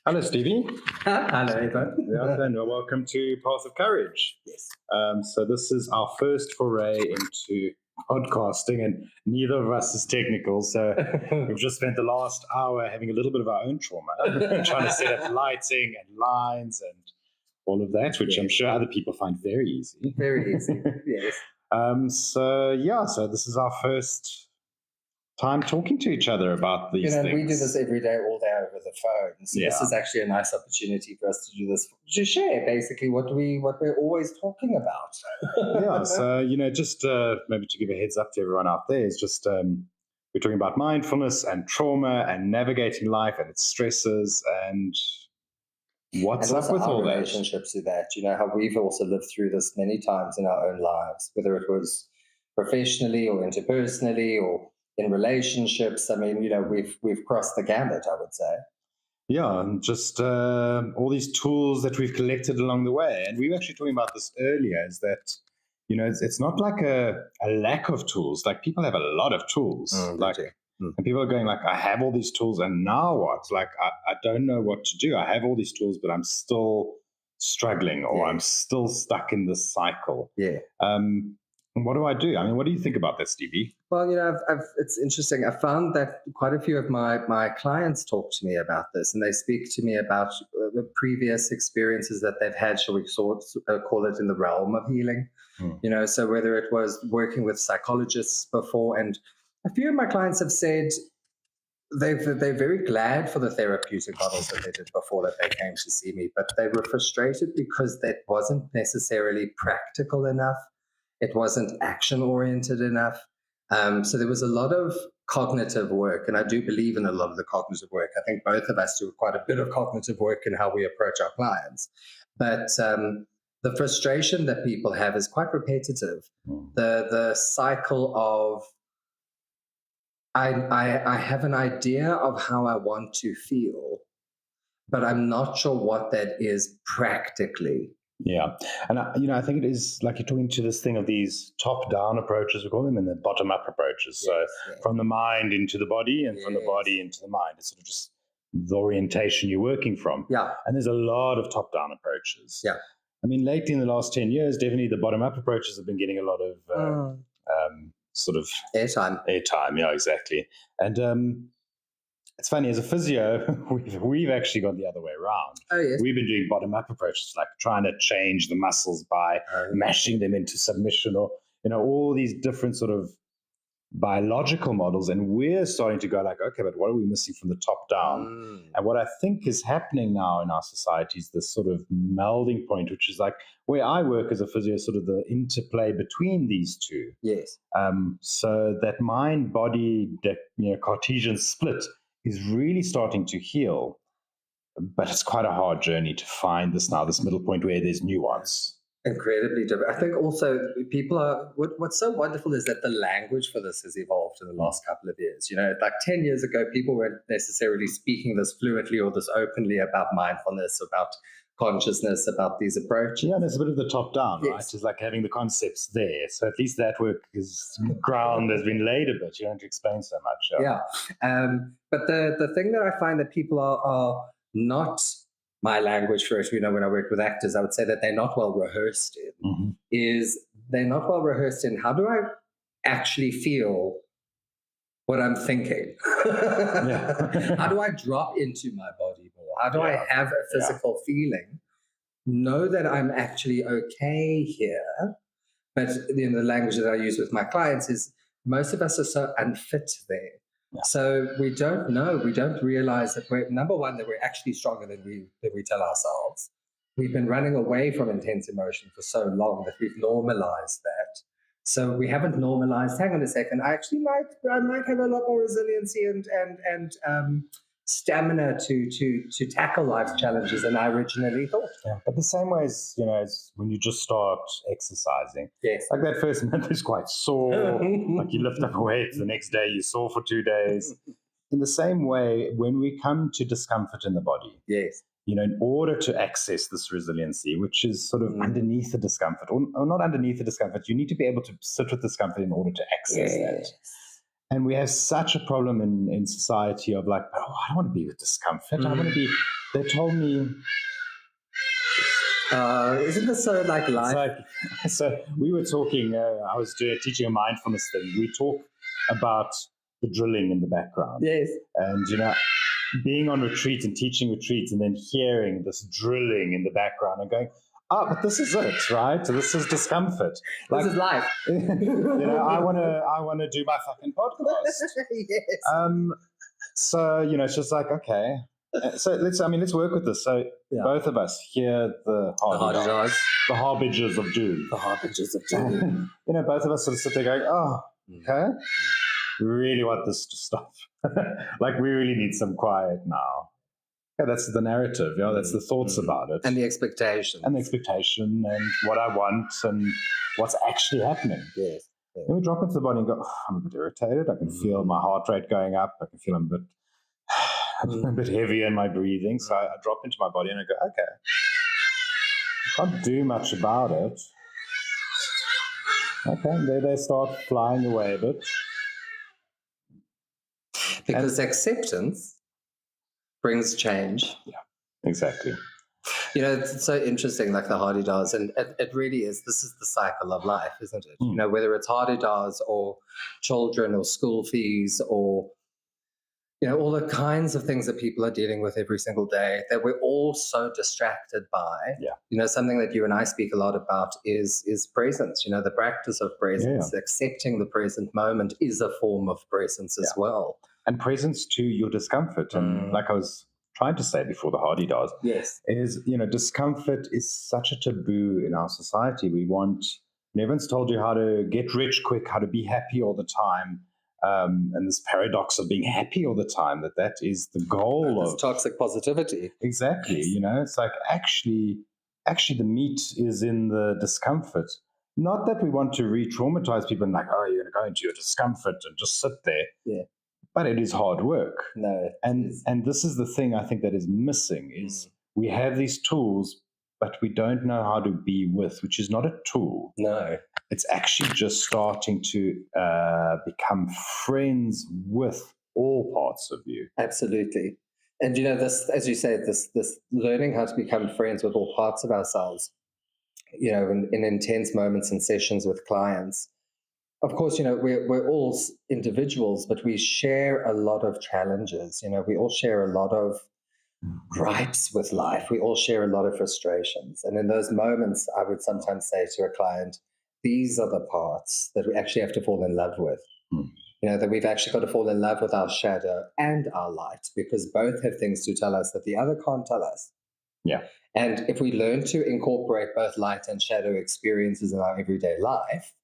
Hello, Stevie. Hello, Eva. Yeah, and welcome to Path of Courage. Yes. So this is our first foray into podcasting, and neither of us is technical. So we've just spent the last hour having a little bit of our own trauma, trying to set up lighting and lines and all of that, which I'm sure other people find very easy. Very easy, yes. So this is our first time talking to each other about these things. We do this every day, all day over the phone. So this is actually a nice opportunity for us to do this, to share basically what we're always talking about. So just maybe to give a heads up to everyone out there, is just we're talking about mindfulness and trauma and navigating life and its stresses and what's up with all that. Relationships with that, how we've also lived through this many times in our own lives, whether it was professionally or interpersonally or in relationships. I mean, we've crossed the gamut, I would say. Yeah, and just all these tools that we've collected along the way. And we were actually talking about this earlier, is that, it's not like a lack of tools. Like, people have a lot of tools. And people are going like, I have all these tools, and now what? Like, I don't know what to do. I have all these tools, but I'm still struggling, or I'm still stuck in this cycle. Yeah. What do I do? I mean, what do you think about that, Stevie? Well, it's interesting. I found that quite a few of my clients talk to me about this, and they speak to me about the previous experiences that they've had, shall we call it, in the realm of healing. So whether it was working with psychologists before, and a few of my clients have said they're very glad for the therapeutic models that they did before that they came to see me, but they were frustrated because that wasn't necessarily practical enough. It wasn't action-oriented enough. So there was a lot of cognitive work, and I do believe in a lot of the cognitive work. I think both of us do quite a bit of cognitive work in how we approach our clients. But the frustration that people have is quite repetitive. The cycle of, I have an idea of how I want to feel, but I'm not sure what that is practically. Yeah. And, I think it is like you're talking to this thing of these top-down approaches, we call them, and the bottom-up approaches. So from the mind into the body and from the body into the mind. It's sort of just the orientation you're working from. Yeah. And there's a lot of top-down approaches. Yeah. I mean, lately in the last 10 years, definitely the bottom-up approaches have been getting a lot of sort of airtime. Yeah, exactly. And it's funny, as a physio, we've actually gone the other way around. Oh, yes. We've been doing bottom-up approaches, like trying to change the muscles by mashing them into submission, or, all these different sort of biological models. And we're starting to go like, okay, but what are we missing from the top down? And what I think is happening now in our society is this sort of melding point, which is like where I work as a physio, sort of the interplay between these two. Yes. So that mind-body, Cartesian split is really starting to heal, but it's quite a hard journey to find this middle point where there's nuance. Incredibly different. I think also people are, what's so wonderful is that the language for this has evolved in the last couple of years. Like 10 years ago, people weren't necessarily speaking this fluently or this openly about mindfulness, about consciousness, about these approaches. Yeah, there's a bit of the top down, right? It's like having the concepts there. So at least that work ground has been laid a bit. You don't have to explain so much. Yeah. But the thing that I find that people are not, my language for it, when I work with actors, I would say that they're not well rehearsed in, is they're not well rehearsed in how do I actually feel what I'm thinking? How do I drop into my body more? How do I have a physical feeling? Know that I'm actually okay here. But the language that I use with my clients is most of us are so unfit there. Yeah. So we don't know, we don't realize that number one, that we're actually stronger than we tell ourselves. We've been running away from intense emotion for so long that we've normalized that. So we haven't normalized, hang on a second, I might have a lot more resiliency and stamina to tackle life's challenges than I originally thought. Yeah, but the same way as, as when you just start exercising. Yes. Like that first month is quite sore, like you lift up weights, the next day you're sore for 2 days. In the same way, when we come to discomfort in the body, yes, in order to access this resiliency, which is sort of underneath the discomfort, or not underneath the discomfort, you need to be able to sit with discomfort in order to access that. And we have such a problem in society of like, oh, I don't want to be with discomfort. I want to be they told me, Isn't this so like life? so we were talking, I was teaching a mindfulness thing. We talk about the drilling in the background. Yes. And, being on retreat and teaching retreats and then hearing this drilling in the background and going, but this is it, right? This is discomfort. This is life. I want to do my fucking podcast. Yes. So, it's just like, okay. So let's work with this. So both of us hear the Hadedas. the harbingers of doom. The harbingers of doom. Both of us sort of sit there going, oh, okay, we really want this to stop. Like, we really need some quiet now. Yeah, that's the narrative. That's the thoughts about it. And the expectation. And what I want and what's actually happening. Yes. Then we drop into the body and go, I'm a bit irritated. I can feel my heart rate going up. I can feel I'm a bit heavier in my breathing. So I drop into my body and I go, okay, I can't do much about it. Okay, and there they start flying away a bit. Because acceptance brings change. Yeah, exactly. It's so interesting, like the Hadedas, and it really is. This is the cycle of life, isn't it? Whether it's Hadedas or children or school fees or, all the kinds of things that people are dealing with every single day that we're all so distracted by. Yeah. Something that you and I speak a lot about is presence, the practice of presence. Yeah. Accepting the present moment is a form of presence as well. And presence to your discomfort. And like I was trying to say before the Hadedas, yes, is, discomfort is such a taboo in our society. Everyone's told you how to get rich quick, how to be happy all the time. And this paradox of being happy all the time, that is the goal of toxic positivity. Exactly. It's like actually the meat is in the discomfort. Not that we want to re-traumatize people and like, oh, you're going to go into your discomfort and just sit there. Yeah. But it is hard work. No. And this is the thing I think that is missing is we have these tools, but we don't know how to be with, which is not a tool. No. It's actually just starting to become friends with all parts of you. Absolutely. And, this, as you say, this learning how to become friends with all parts of ourselves, in intense moments and sessions with clients. Of course, we're all individuals, but we share a lot of challenges. We all share a lot of gripes with life. We all share a lot of frustrations. And in those moments, I would sometimes say to a client, these are the parts that we actually have to fall in love with. That we've actually got to fall in love with our shadow and our light, because both have things to tell us that the other can't tell us. Yeah. And if we learn to incorporate both light and shadow experiences in our everyday life,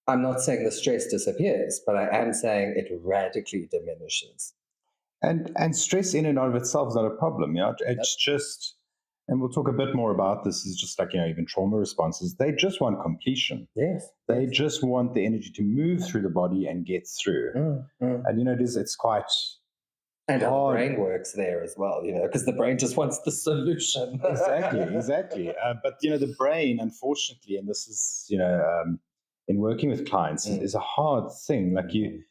I'm not saying the stress disappears, but I am saying it radically diminishes. And stress in and of itself is not a problem. It's just, and we'll talk a bit more about this, is just like, even trauma responses. They just want completion. Yes. They just want the energy to move through the body and get through. And, it's quite And hard. our brain works there as well, because the brain just wants the solution. Exactly. But, the brain, unfortunately, and this is, in working with clients, is a hard thing. Like you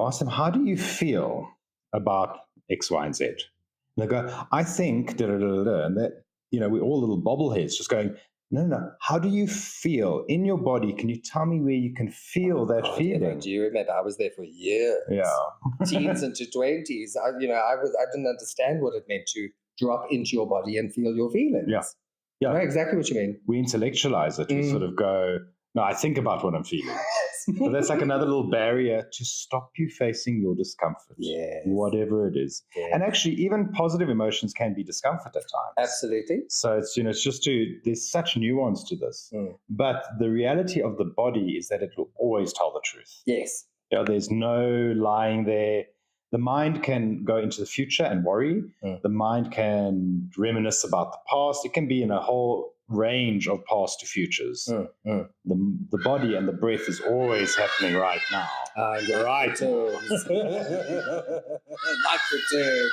ask them, how do you feel about X, Y, and Z? And they go, I think, and that, we're all little bobbleheads just going, no. How do you feel in your body? Can you tell me where you can feel that feeling? Do you remember? I was there for years. Yeah. Teens into 20s. I didn't understand what it meant to drop into your body and feel your feelings. Yeah. I know exactly what you mean. We intellectualize it. We sort of go, no, I think about what I'm feeling. But that's like another little barrier to stop you facing your discomfort. Yes. Whatever it is. Yes. And actually, even positive emotions can be discomfort at times. Absolutely. So it's, it's just there's such nuance to this. But the reality of the body is that it will always tell the truth. Yes. There's no lying there. The mind can go into the future and worry. The mind can reminisce about the past. It can be in a whole range of past to futures. The body and the breath is always happening right now. Right. Life returns.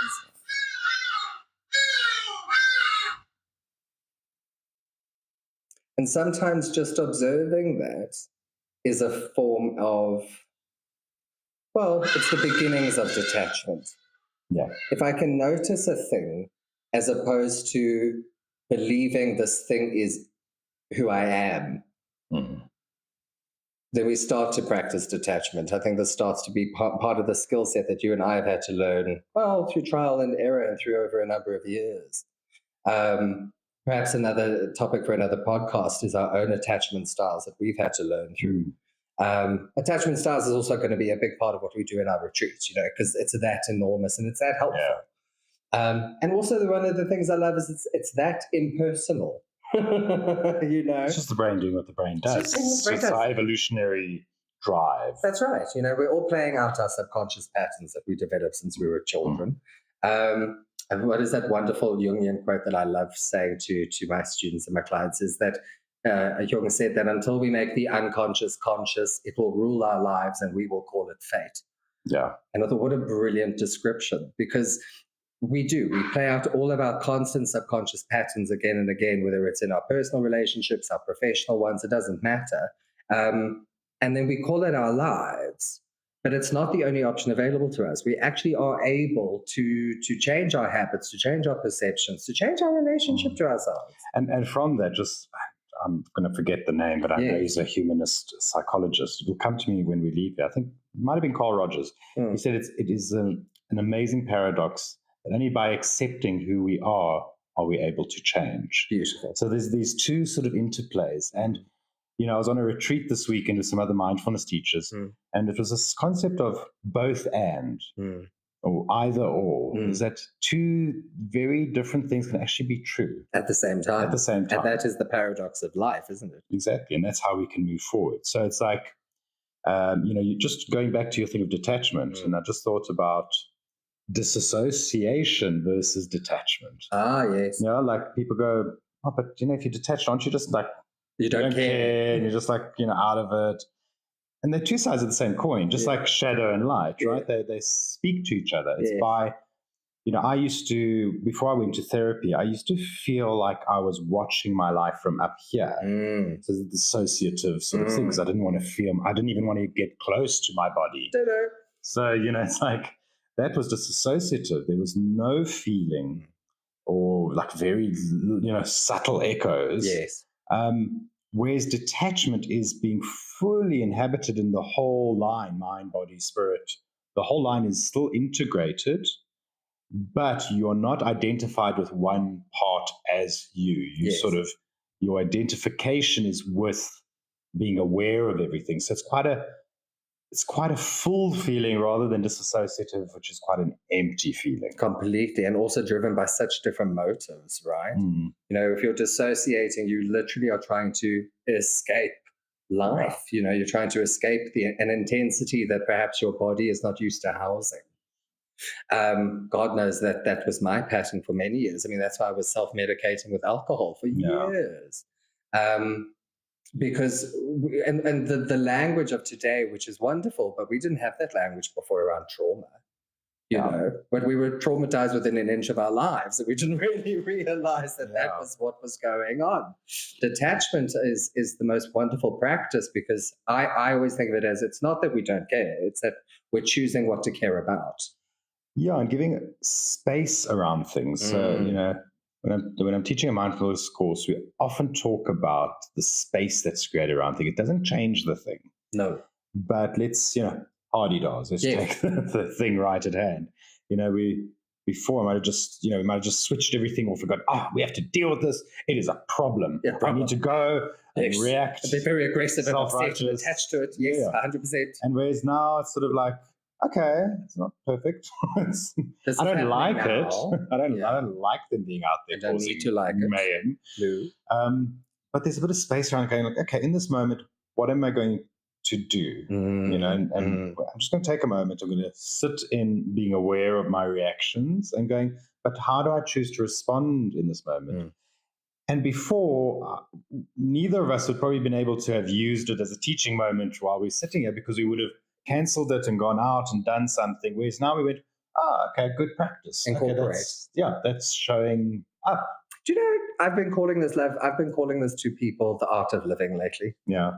And sometimes just observing that is a form of, it's the beginnings of detachment. Yeah. If I can notice a thing as opposed to believing this thing is who I am, then we start to practice detachment. I think this starts to be part of the skill set that you and I have had to learn, well, through trial and error and through over a number of years. Perhaps another topic for another podcast is our own attachment styles that we've had to learn through. Attachment styles is also going to be a big part of what we do in our retreats, because it's that enormous and it's that helpful. Yeah. And also one of the things I love is it's that impersonal. It's just the brain doing what the brain does. It's our evolutionary drive. That's right. We're all playing out our subconscious patterns that we developed since we were children. And what is that wonderful Jungian quote that I love saying to my students and my clients is that Jung said that until we make the unconscious conscious, it will rule our lives and we will call it fate. Yeah. And I thought, what a brilliant description, because we play out all of our constant subconscious patterns again and again, whether it's in our personal relationships, our professional ones, it doesn't matter. And then we call it our lives, but it's not the only option available to us. We actually are able to change our habits, to change our perceptions, to change our relationship to ourselves. And from that, I'm going to forget the name, but I know he's a humanist psychologist. It will come to me when we leave here. I think it might have been Carl Rogers. He said it is an amazing paradox that only by accepting who we are we able to change. Beautiful. So there's these two sort of interplays. And, I was on a retreat this weekend with some other mindfulness teachers, and it was this concept of both and, or either or, is that two very different things can actually be true. At the same time. And that is the paradox of life, isn't it? Exactly. And that's how we can move forward. So it's like, you just going back to your thing of detachment, and I just thought about disassociation versus detachment. Yes. Like people go, but if you're detached, aren't you just like, you don't care, and you're just like, out of it. And they're two sides of the same coin, just like shadow and light, right? They speak to each other. It's by, I used to, before I went to therapy, I used to feel like I was watching my life from up here. So the dissociative sort of things. I didn't want to feel, I didn't even want to get close to my body. So, it's like, that was disassociative. There was no feeling or like very, subtle echoes. Yes. Whereas detachment is being fully inhabited in the whole line, mind, body, spirit. The whole line is still integrated, but you're not identified with one part as you. You sort of, your identification is with being aware of everything. So it's quite a full feeling rather than disassociative, which is quite an empty feeling. Completely, and also driven by such different motives, right? If you're dissociating, you literally are trying to escape life. You're trying to escape an intensity that perhaps your body is not used to housing. God knows that was my pattern for many years. I mean, that's why I was self-medicating with alcohol for years. Because the language of today, which is wonderful, but we didn't have that language before around trauma, but we were traumatized within an inch of our lives, and we didn't really realize that was what was going on. Detachment is the most wonderful practice, because I always think of it as, it's not that we don't care, it's that we're choosing what to care about. Yeah, and giving space around things. So, when I'm teaching a mindfulness course, we often talk about the space that's created around things. It doesn't change the thing. No. But let's, Hadedas, let's take the thing right at hand. Before I might have just, we might have just switched everything off and gone, we have to deal with this. It is a problem. I need to go and react. Be very aggressive and upset and attached to it. Yes, 100%. And whereas now it's sort of like, okay, it's not perfect. I don't like it. I don't like them being out there. I don't need to like mayhem. it. No. But there's a bit of space around going like, okay, in this moment, what am I going to do? And I'm just going to take a moment. I'm going to sit in being aware of my reactions and going, but how do I choose to respond in this moment? And before, neither of us would probably been able to have used it as a teaching moment while we're sitting here, because we would have cancelled it and gone out and done something. Whereas now we went, okay, good practice. Incorporate. Okay, that's showing up. Do you know, I've been calling this to people the art of living lately. Yeah.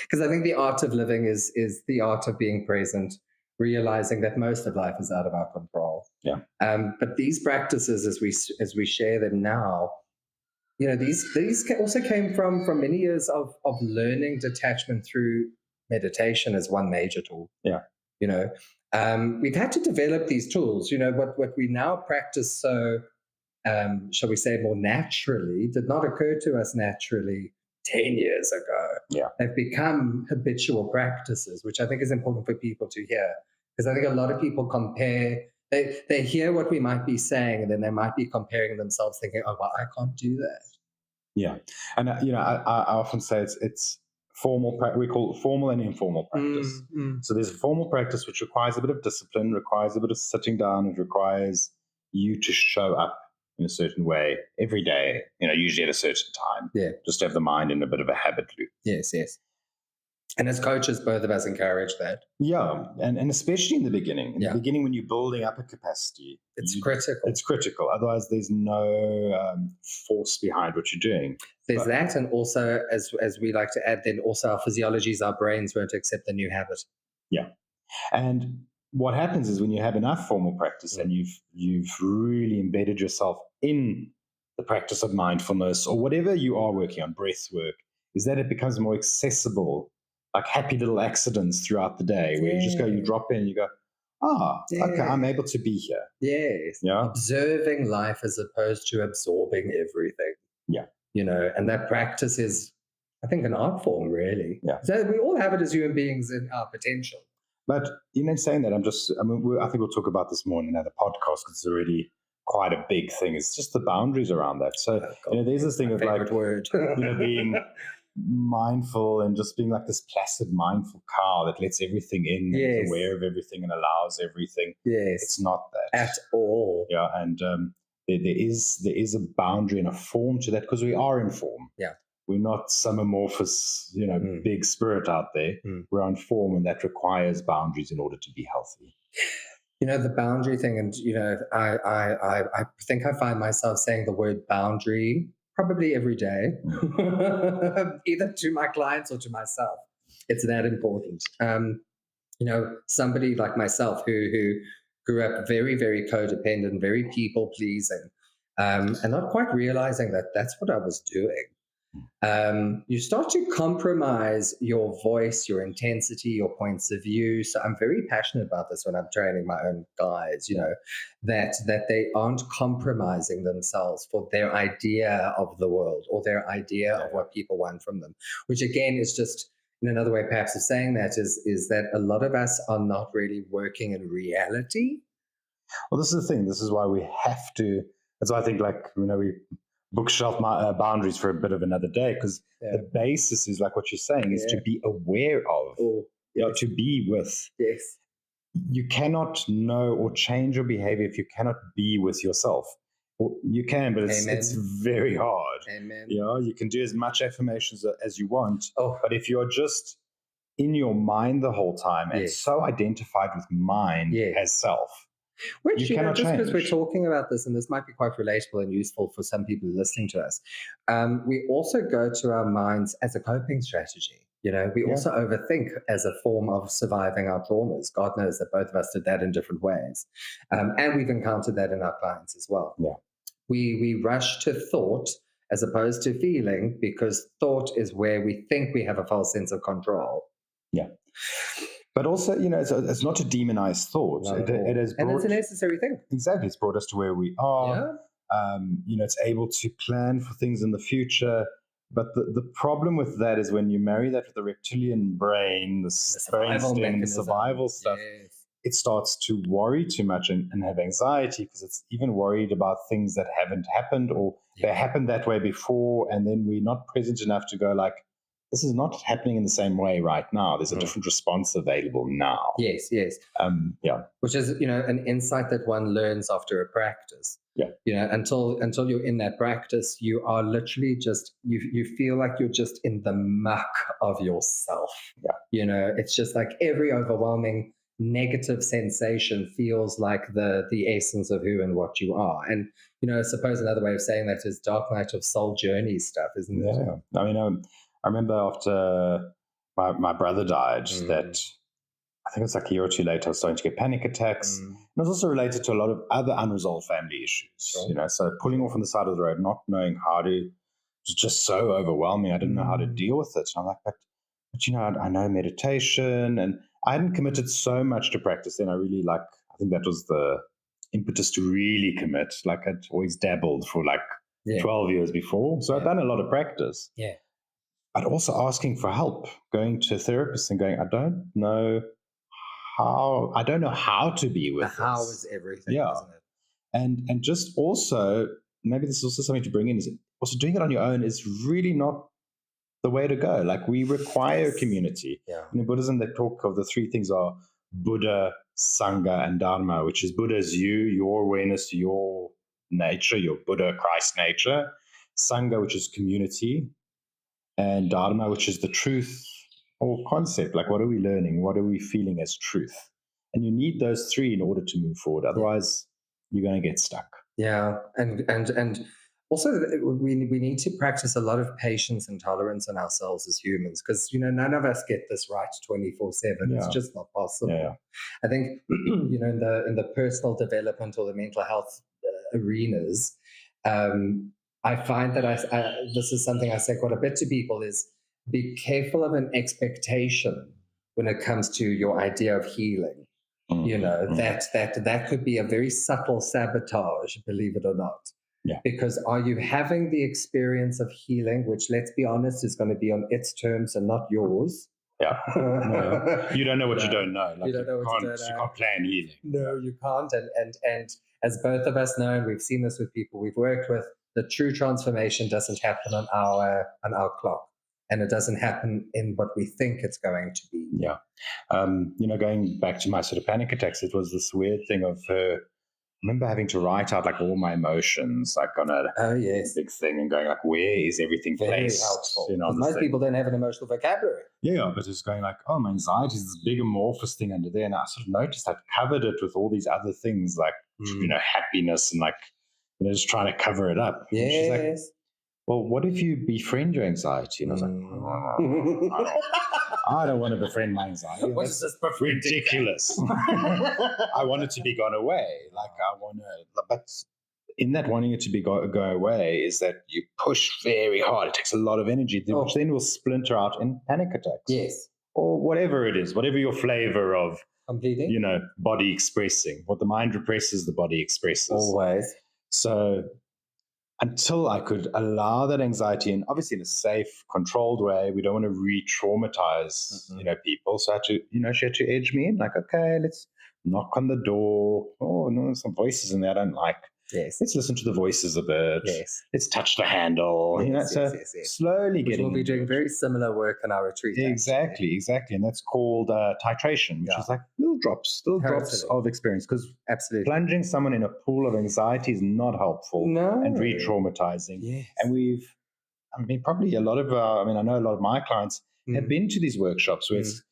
Because I think the art of living is the art of being present realizing that most of life is out of our control. Yeah. But these practices, as we share them now, these also came from many years of learning detachment through meditation as one major tool. Yeah. We've had to develop these tools. What we now practice so, shall we say, more naturally, did not occur to us naturally 10 years ago. Yeah. They've become habitual practices, which I think is important for people to hear. Because I think a lot of people compare, they hear what we might be saying, and then they might be comparing themselves thinking, oh, well, I can't do that. Yeah. And, I often say it's formal, we call it formal and informal practice. So there's a formal practice which requires a bit of discipline, requires a bit of sitting down, it requires you to show up in a certain way every day, usually at a certain time. Yeah. Just to have the mind in a bit of a habit loop. Yes. And as coaches, both of us encourage that. Yeah, and especially in the beginning. In Yeah. the beginning, when you're building up a capacity, It's critical. It's critical. Otherwise, there's no force behind what you're doing. There's that, and also, as we like to add, then also our physiologies, our brains won't accept the new habit. Yeah, and what happens is when you have enough formal practice and you've really embedded yourself in the practice of mindfulness or whatever you are working on, breath work, is that it becomes more accessible, like happy little accidents throughout the day where you just go, you drop in, you go, okay, I'm able to be here. Yes. Yeah. Observing life as opposed to absorbing everything. Yeah. And that practice is, I think, an art form, really. Yeah. So we all have it as human beings in our potential. But in saying that, I think we'll talk about this more in another podcast because it's already quite a big thing. It's just the boundaries around that. So, there's this thing of like, word. being mindful and just being like this placid, mindful cow that lets everything in, and is aware of everything and allows everything. Yes. It's not that. At all. Yeah. And there is a boundary and a form to that because we are in form. Yeah. We're not some amorphous, big spirit out there. We're on form, and that requires boundaries in order to be healthy. The boundary thing, and I think I find myself saying the word boundary probably every day, either to my clients or to myself. It's that important. Somebody like myself who grew up very, very codependent, very people pleasing, and not quite realizing that that's what I was doing. You start to compromise your voice, your intensity, your points of view. So I'm very passionate about this when I'm training my own guys, that they aren't compromising themselves for their idea of the world or their idea of what people want from them, which again is just another way perhaps of saying that is that a lot of us are not really working in reality. Well, this is the thing. This is why we have to, that's why I think we bookshelf boundaries for a bit of another day, because the basis is like what you're saying is to be aware of, to be with. Yes. You cannot know or change your behavior if you cannot be with yourself. Well, you can, but it's very hard. Amen. You can do as much affirmations as you want, but if you're just in your mind the whole time and so identified with mind as self, which, just because we're talking about this, and this might be quite relatable and useful for some people listening to us, we also go to our minds as a coping strategy. We also overthink as a form of surviving our traumas. God knows that both of us did that in different ways. And we've encountered that in our clients as well. Yeah. We rush to thought as opposed to feeling, because thought is where we think we have a false sense of control. Yeah. But also, it's not to demonize thought. It has and it's a necessary thing. Exactly. It's brought us to where we are. It's able to plan for things in the future. But the problem with that is when you marry that with the reptilian brain, the brainstem, the survival stuff, it starts to worry too much and have anxiety because it's even worried about things that haven't happened or they happened that way before. And then we're not present enough to go like, this is not happening in the same way right now. There's a different response available now. Yes. Which is, an insight that one learns after a practice. Yeah. Until you're in that practice, you are literally just, you feel like you're just in the muck of yourself. Yeah. It's just like every overwhelming negative sensation feels like the essence of who and what you are. And, I suppose another way of saying that is dark night of soul journey stuff, isn't it? Yeah. I mean, I remember after my brother died that I think it was like a year or two later, I was starting to get panic attacks. And it was also related to a lot of other unresolved family issues. Sure. So pulling off on the side of the road, not knowing how to, it was just so overwhelming. I didn't know how to deal with it. And I'm like, but I know meditation, and I hadn't committed so much to practice then. I think that was the impetus to really commit. Like I'd always dabbled for like 12 years before. So I'd done a lot of practice. Yeah. But also asking for help, going to a therapist and going, I don't know how to be with The how this. is everything, Yeah. isn't it? And just also, maybe this is also something to bring in, is also doing it on your own is really not the way to go. Like we require community. Yeah. In Buddhism, they talk of the three things are Buddha, Sangha, and Dharma, which is Buddha is you, your awareness, your nature, your Buddha, Christ nature. Sangha, which is community, and Dharma, which is the truth or concept. Like, what are we learning? What are we feeling as truth? And you need those three in order to move forward. Otherwise, you're going to get stuck. Yeah, and also we need to practice a lot of patience and tolerance on ourselves as humans, because none of us get this right 24/7. It's just not possible. Yeah. I think in the personal development or the mental health arenas, I find that this is something I say quite a bit to people: is be careful of an expectation when it comes to your idea of healing. That could be a very subtle sabotage, believe it or not. Yeah. Because are you having the experience of healing, which, let's be honest, is going to be on its terms and not yours? Yeah. No. You don't know what you don't know. Like you don't know what you don't know. You can't plan healing. No, you can't. And as both of us know, and we've seen this with people we've worked with, the true transformation doesn't happen on our clock. And it doesn't happen in what we think it's going to be. Yeah. Going back to my sort of panic attacks, it was this weird thing of I remember having to write out like all my emotions, like on a big thing, and going like, where is everything placed? Very helpful. On most people don't have an emotional vocabulary. Yeah, but it's going like, oh, my anxiety is this big amorphous thing under there. And I sort of noticed I'd covered it with all these other things like, happiness and like, just trying to cover it up. Yes. And she's like, well, what if you befriend your anxiety? And I was like, I don't want to befriend my anxiety. What is this ridiculous? I want it to be gone away. Like I want to, but in that wanting it to go away is that you push very hard. It takes a lot of energy, which then will splinter out in panic attacks. Yes. Or whatever it is, whatever your flavor of, completing, body expressing. What the mind represses, the body expresses. Always. So until I could allow that anxiety, and obviously in a safe, controlled way, we don't want to re-traumatize, people. So I had to, she had to edge me in, like, okay, let's knock on the door. Oh, no, some voices in there I don't like. Yes. Let's listen to the voices a bit. Yes. Let's touch the handle. Yes, slowly which getting. We'll be doing very similar work in our retreat. Exactly. And that's called titration, which is like little drops of experience. Because plunging someone in a pool of anxiety is not helpful and re-traumatizing. Yes. And probably a lot of I know a lot of my clients have been to these workshops where it's,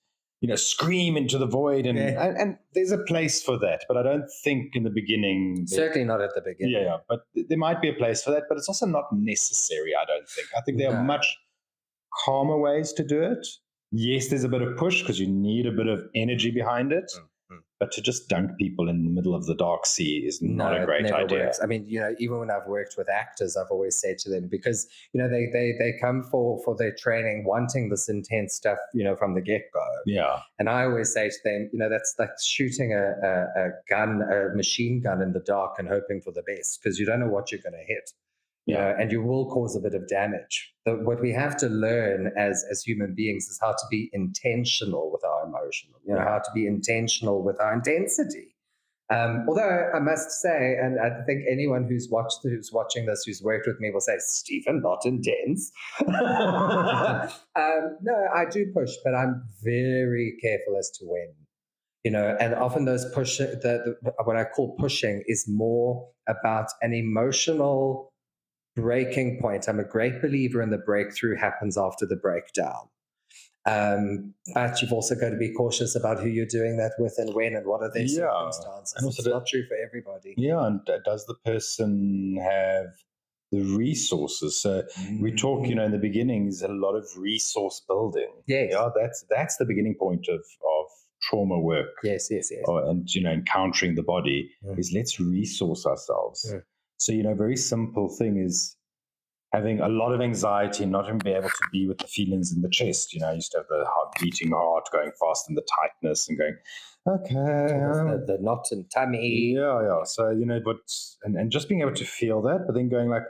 scream into the void, and there's a place for that, but I don't think in the beginning. Certainly not at the beginning. Yeah, but there might be a place for that, but it's also not necessary, I don't think. I think there are much calmer ways to do it. Yes, there's a bit of push because you need a bit of energy behind it. But to just dunk people in the middle of the dark sea is not a great idea. Works. I mean, even when I've worked with actors, I've always said to them, because they come for their training wanting this intense stuff, from the get-go. Yeah. And I always say to them, that's like shooting a machine gun in the dark and hoping for the best, because you don't know what you're going to hit. And you will cause a bit of damage. What we have to learn as human beings is how to be intentional with our emotion, how to be intentional with our intensity. Although I must say, and I think anyone who's watching this, who's worked with me will say, Stephen, not intense. No, I do push, but I'm very careful as to when. And often those what I call pushing is more about an emotional breaking point. I'm a great believer in the breakthrough happens after the breakdown. But you've also got to be cautious about who you're doing that with and when and what are their circumstances. And also it's not true for everybody. Yeah, and does the person have the resources? So we talk, in the beginning is a lot of resource building. Yes. Yeah, that's the beginning point of trauma work, Yes. and encountering the body, Mm. is let's resource ourselves. Mm. So a very simple thing is having a lot of anxiety, not even be able to be with the feelings in the chest. I used to have the beating heart going fast and the tightness and going, okay, The knot and tummy. yeah. So but and just being able to feel that, but then going like,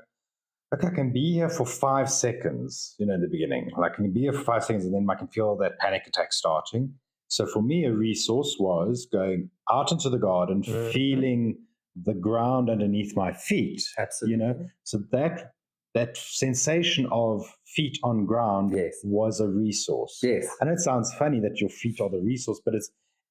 okay, I can be here for 5 seconds, in the beginning. Like I can be here for 5 seconds and then I can feel that panic attack starting. So for me, a resource was going out into the garden, feeling the ground underneath my feet. Absolutely. So that sensation of feet on ground was a resource. Yes. I know it sounds funny that your feet are the resource, but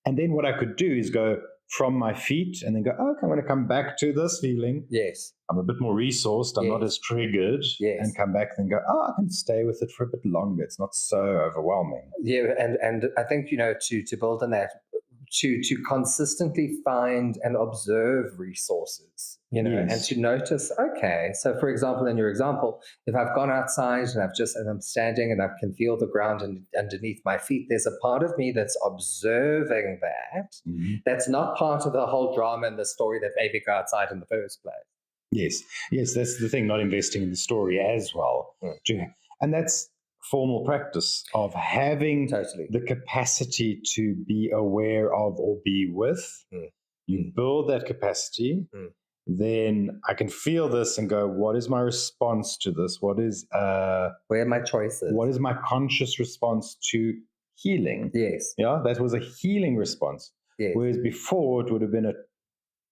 and then what I could do is go from my feet and then go, okay, I'm going to come back to this feeling. Yes. I'm a bit more resourced. I'm not as triggered. Yes. And come back and go, I can stay with it for a bit longer. It's not so overwhelming. Yeah. And I think, to build on that, to consistently find and observe resources, and to notice, okay, so for example, in your example, if I've gone outside and I'm standing and I can feel the ground underneath my feet, there's a part of me that's observing that. Mm-hmm. That's not part of the whole drama and the story that made me go outside in the first place. Yes, that's the thing, not investing in the story as well. And that's formal practice of having the capacity to be aware of or be with. You build that capacity, then I can feel this and go, what is my response to this? What is where are my choices? What is my conscious response to healing? Yes. Yeah, that was a healing response. Yes. Whereas before it would have been a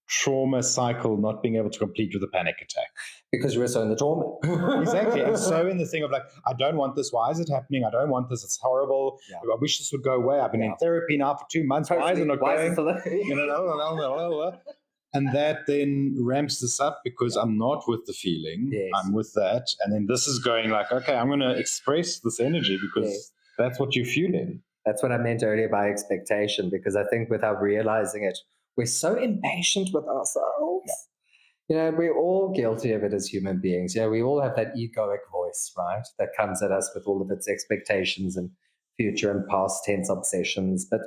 trauma cycle, not being able to complete with a panic attack. Because you were so in the trauma. Exactly. And so in the thing of like, I don't want this. Why is it happening? I don't want this. It's horrible. Yeah. I wish this would go away. I've been in therapy now for 2 months. Why is it not going? And that then ramps this up because I'm not with the feeling. Yes. I'm with that. And then this is going like, okay, I'm going to express this energy because that's what you're feeling. That's what I meant earlier by expectation, because I think without realizing it, we're so impatient with ourselves. We're all guilty of it as human beings. We all have that egoic voice, right? That comes at us with all of its expectations and future and past tense obsessions. But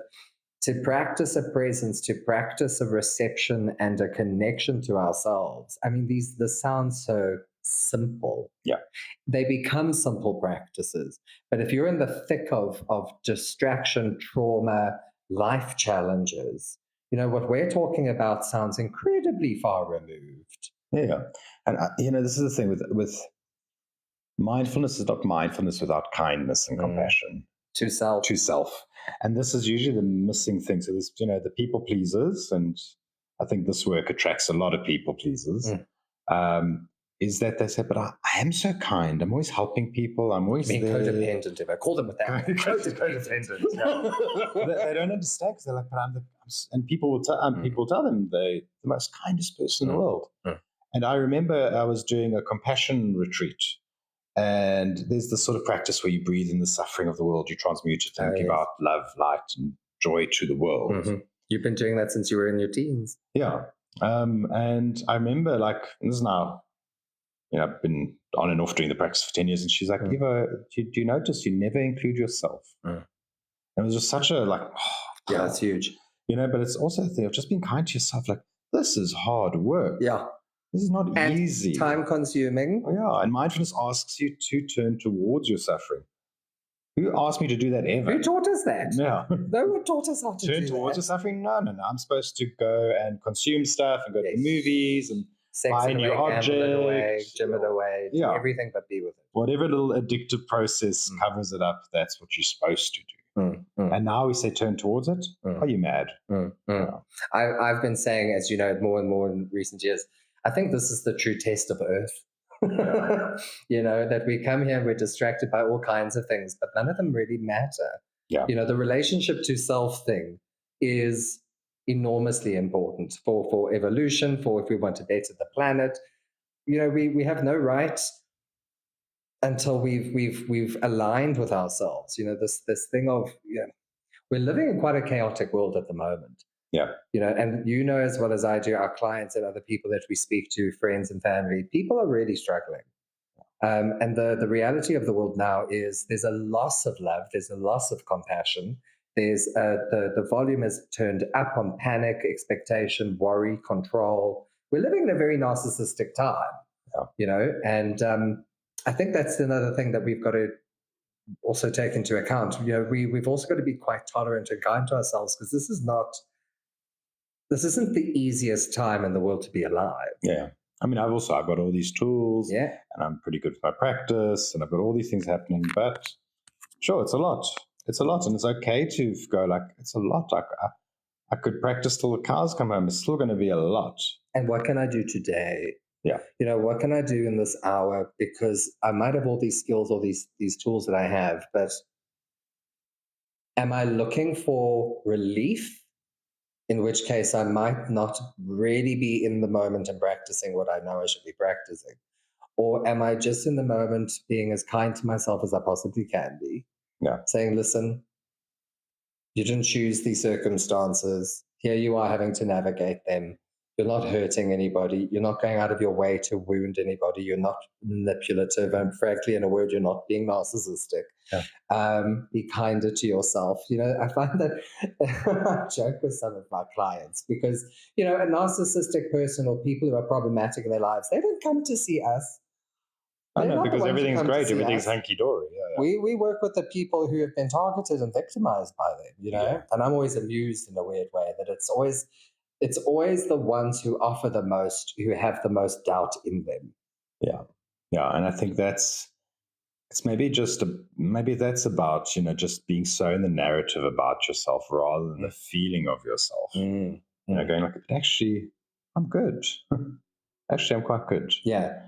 to practice a presence, to practice a reception and a connection to ourselves, I mean, this sounds so simple. Yeah. They become simple practices. But if you're in the thick of distraction, trauma, life challenges, what we're talking about sounds incredibly far removed. Yeah. And, this is the thing with mindfulness is not mindfulness without kindness and compassion. To self. And this is usually the missing thing. So there's, the people pleasers, and I think this work attracts a lot of people pleasers, is that they say, but I am so kind. I'm always helping people. I'm always codependent, if I call them with that. Codependent. Yeah. They don't understand because they're like, but and people will tell them they're the most kindest person in the world. And I remember I was doing a compassion retreat. And there's this sort of practice where you breathe in the suffering of the world, you transmute it and give out love, light, and joy to the world. Mm-hmm. You've been doing that since you were in your teens. Yeah. And I remember, and this is now, I've been on and off doing the practice for 10 years, and she's like, Eva, do you notice you never include yourself? And it was just such a yeah, it's huge. But it's also the thing of just being kind to yourself. Like, this is hard work. Yeah. This is not easy. Time consuming. Oh, yeah. And mindfulness asks you to turn towards your suffering. Who asked me to do that ever? Who taught us that? Yeah. No one taught us how to turn towards your suffering? No. I'm supposed to go and consume stuff and go to the movies and buy new objects. Gym it away, do everything but be with it. Whatever little addictive process covers it up, that's what you're supposed to do. And now we say turn towards it. Are you mad? Yeah. I've been saying, as you know, more and more in recent years, I think this is the true test of Earth. That we come here and we're distracted by all kinds of things, but none of them really matter. Yeah. The relationship to self thing is enormously important for evolution, for if we want to better the planet. We have no right until we've aligned with ourselves. This thing of we're living in quite a chaotic world at the moment. Yeah. And as well as I do, our clients and other people that we speak to, friends and family, people are really struggling. And the reality of the world now is there's a loss of love, there's a loss of compassion, There's the volume is turned up on panic, expectation, worry, control. We're living in a very narcissistic time, and I think that's another thing that we've got to also take into account. We've also got to be quite tolerant and kind to ourselves, because this isn't the easiest time in the world to be alive. Yeah. I mean, I've got all these tools, Yeah. and I'm pretty good with my practice, and I've got all these things happening, but sure, it's a lot. It's a lot, and it's okay to go like, it's a lot. I could practice till the cows come home. It's still going to be a lot. And what can I do today? Yeah. What can I do in this hour? Because I might have all these skills, all these tools that I have, but am I looking for relief? In which case, I might not really be in the moment and practicing what I know I should be practicing. Or am I just in the moment being as kind to myself as I possibly can be? Yeah. Saying, listen, you didn't choose these circumstances. Here you are having to navigate them. You're not hurting anybody. You're not going out of your way to wound anybody. You're not manipulative. And frankly, in a word, you're not being narcissistic. Yeah. Be kinder to yourself. I find that I joke with some of my clients because, a narcissistic person or people who are problematic in their lives, they don't come to see us. I They're know, not the because ones who everything's come to great. see Everything's us. hunky-dory. Yeah. We work with the people who have been targeted and victimized by them, Yeah. and I'm always amused in a weird way that it's always the ones who offer the most, who have the most doubt in them. Yeah. Yeah. And I think it's maybe maybe that's about, just being so in the narrative about yourself rather than the feeling of yourself. Going like, actually, I'm good. Actually, I'm quite good. Yeah.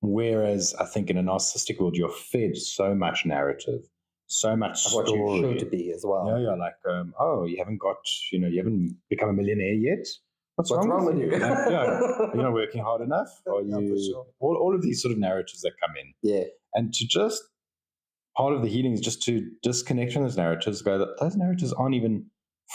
Whereas I think in a narcissistic world, you're fed so much narrative, so much story. What you should be as well. Yeah, like, you haven't you haven't become a millionaire yet. What's wrong with you? Like, you're not working hard enough. Or you, sure. all of these sort of narratives that come in. Yeah. And to just, part of the healing is just to disconnect from those narratives, go that those narratives aren't even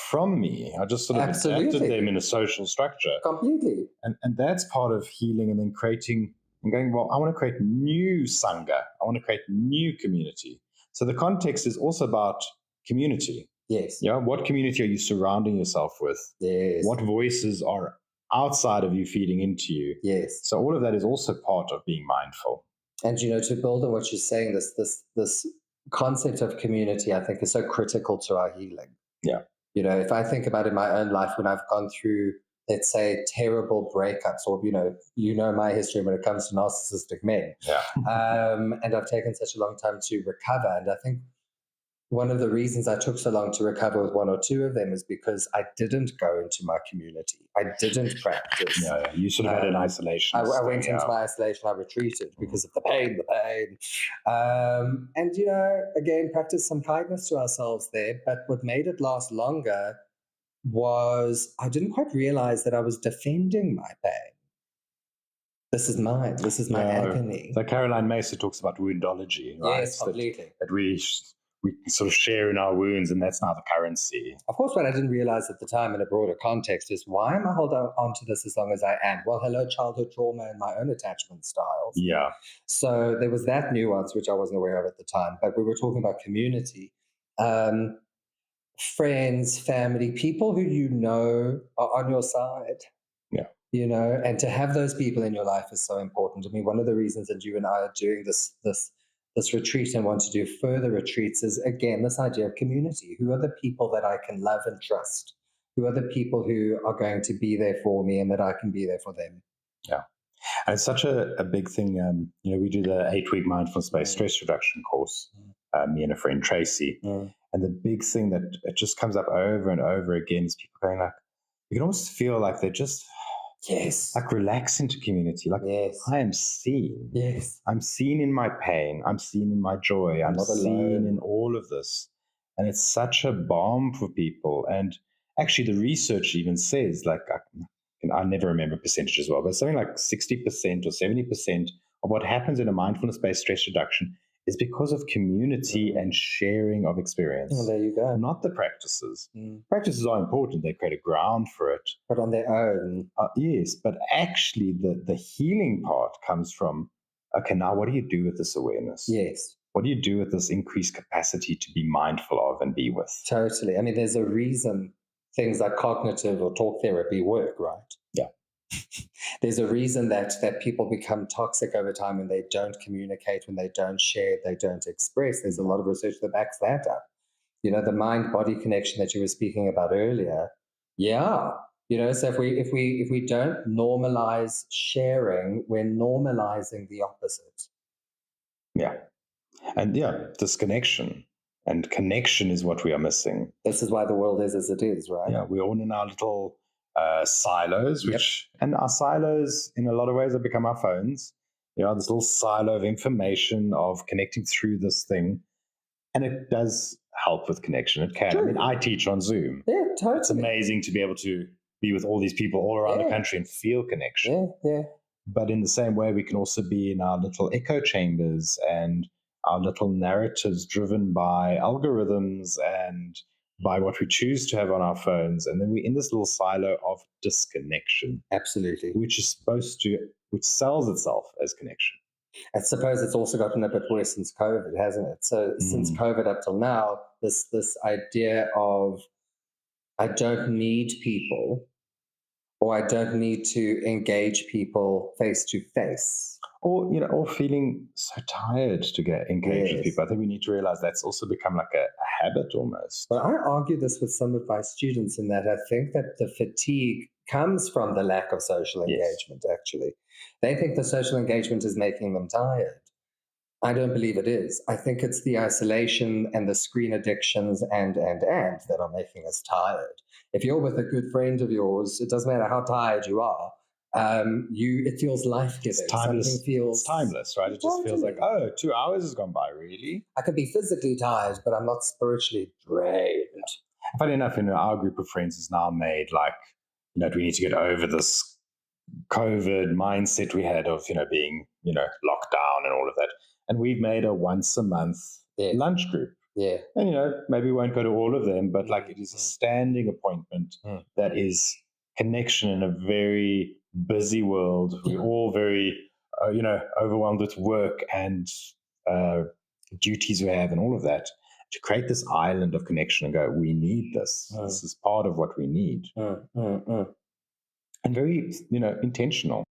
from me. I just sort of adapted them in a social structure. Completely. And that's part of healing, and then creating and going, well, I want to create new Sangha. I want to create new community. So the context is also about community. Yes. Yeah. What community are you surrounding yourself with? Yes. What voices are outside of you feeding into you? Yes. So all of that is also part of being mindful. And, to build on what you're saying, this concept of community, I think, is so critical to our healing. Yeah. If I think about in my own life, when I've gone through, let's say, terrible breakups, or, my history when it comes to narcissistic men. Yeah. And I've taken such a long time to recover. And I think one of the reasons I took so long to recover with one or two of them is because I didn't go into my community. I didn't practice. Yeah. You sort of had an isolation. I went into my isolation. I retreated because of the pain. And, again, practice some kindness to ourselves there. But what made it last longer was I didn't quite realize that I was defending my pain. This is mine. This is my agony. So Caroline Mesa talks about woundology, right? Yes, completely. That we sort of share in our wounds, and that's now the currency. Of course, what I didn't realize at the time in a broader context is, why am I holding on to this as long as I am? Well, hello, childhood trauma and my own attachment styles. Yeah. So there was that nuance, which I wasn't aware of at the time. But we were talking about community. Friends, family, people who are on your side. Yeah. And to have those people in your life is so important. I mean, one of the reasons that you and I are doing this retreat and want to do further retreats is, again, this idea of community. Who are the people that I can love and trust? Who are the people who are going to be there for me and that I can be there for them? Yeah. And it's such a big thing. We do the 8-week mindfulness-based stress reduction course, me and a friend, Tracy. And the big thing that it just comes up over and over again is people going like, you can almost feel like they're just, like, relax into community. Like, I am seen. Yes. I'm seen in my pain. I'm seen in my joy. I'm seen in all of this. And it's such a balm for people. And actually the research even says, like, I never remember percentages well, but something like 60% or 70% of what happens in a mindfulness-based stress reduction is because of community and sharing of experience. Well, there you go. Not the practices. Practices are important. They create a ground for it. But on their own. Yes, but actually the healing part comes from, okay, now what do you do with this awareness? Yes. what do you do with this increased capacity to be mindful of and be with? Totally. I mean, there's a reason things like cognitive or talk therapy work, right? Yeah. There's a reason that people become toxic over time when they don't communicate, when they don't share, they don't express. There's a lot of research that backs that up. The mind-body connection that you were speaking about earlier. Yeah. So if we don't normalize sharing, we're normalizing the opposite. Yeah. And disconnection. And connection is what we are missing. This is why the world is as it is, right? Yeah, we're all in our little silos, Yep. and our silos in a lot of ways have become our phones. This little silo of information of connecting through this thing. And it does help with connection. It can. Sure. I mean, I teach on Zoom. Yeah, totally. It's amazing to be able to be with all these people all around the country and feel connection. Yeah. But in the same way, we can also be in our little echo chambers and our little narratives driven by algorithms and by what we choose to have on our phones. And then we're in this little silo of disconnection. Absolutely. Which sells itself as connection. I suppose it's also gotten a bit worse since COVID, hasn't it? So since COVID up till now, this idea of I don't need people, or I don't need to engage people face to face. Or feeling so tired to get engaged with Yes. people. I think we need to realize that's also become like a habit almost. But I argue this with some of my students in that I think that the fatigue comes from the lack of social engagement, actually. They think the social engagement is making them tired. I don't believe it is. I think it's the isolation and the screen addictions and that are making us tired. If you're with a good friend of yours, it doesn't matter how tired you are. It feels life-giving. It's timeless. Something feels It's timeless, right? It just feels like, 2 hours has gone by, really? I could be physically tired, but I'm not spiritually drained. Funny enough, our group of friends is now made like, we need to get over this COVID mindset we had of, being, locked down and all of that. And we've made a once a month lunch group. Yeah. And, maybe we won't go to all of them, but like it is a standing appointment that is connection in a very busy world. We're all very, overwhelmed with work and duties we have and all of that. To create this island of connection and go, we need this. This is part of what we need. And very, intentional.